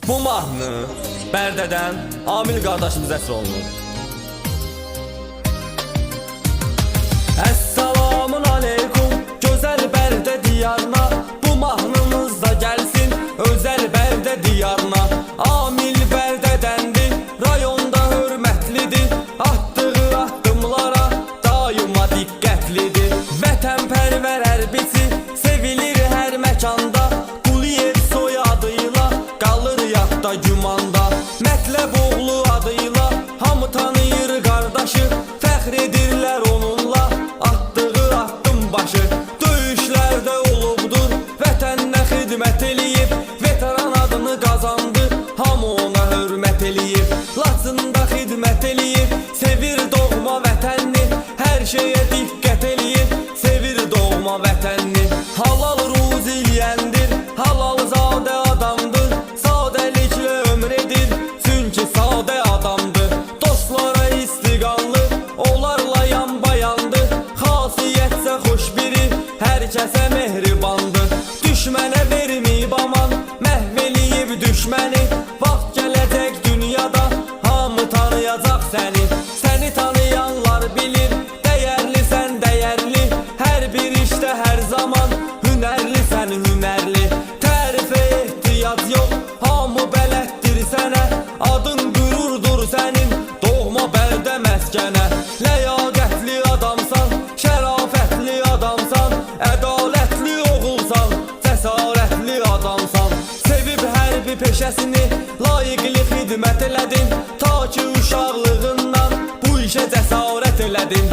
Bu mahnı Bərdədən Amil qardaşımız əsr olunur. Əssalamun aleykum gözəl Bərdə diyarına, bu mahnımız da gəlsin özəl Bərdə diyarına. Amil Bərdədəndir, rayonda hörmətlidir, atdığı addımlara daima diqqətlidir. Vətənpərvər hərbiçi sevilir hər məkanda, Quliyev soyadıyla qalır yadda gümanda. Mətləb oğlu adıyla hamı tanıyır qardaşı, fəxr edirlər onunla atdığı addım başı. Döyüşlərdə olubdur, vətəninə xidmət eləyib, veteran adını qazandı, hamı ona hörmət eləyib. Laçında xidmət eləyib, sevir doğma vətənini, hər şeyə diqqət eləyib, sevir doğma vətənini. Halal ruzi yiyəndir, halal zadə adamdır, sadəliklə ömr edir, çünki sadə adamdır. Dostlara istiqanlı, onlarla yan bayandır, xasiyyətsə xoş biri, hər kəsə mehribandır. Düşmənə verməyib aman, məhv eləyib düşməni, vaxt gələcək dünyada hamı tanıyacaq səni. Səni tanıyanlar bilir, dəyərlisən dəyərli, hər bir işdə hər zaman hünərlisən hünərli. Tərifə ehtiyac yox, hamı bələddir sənə, adın qürurdur sənin doğma Bərdə məskənə. Ləyaqətli adamsan, şərafətli adamsan, ədalətli oğulsan, cəsarətli adamsan. Sevib hərbi peşəsini, layiqli xidmət elədin, ta ki uşaqlığından bu işə cəsarət elədin.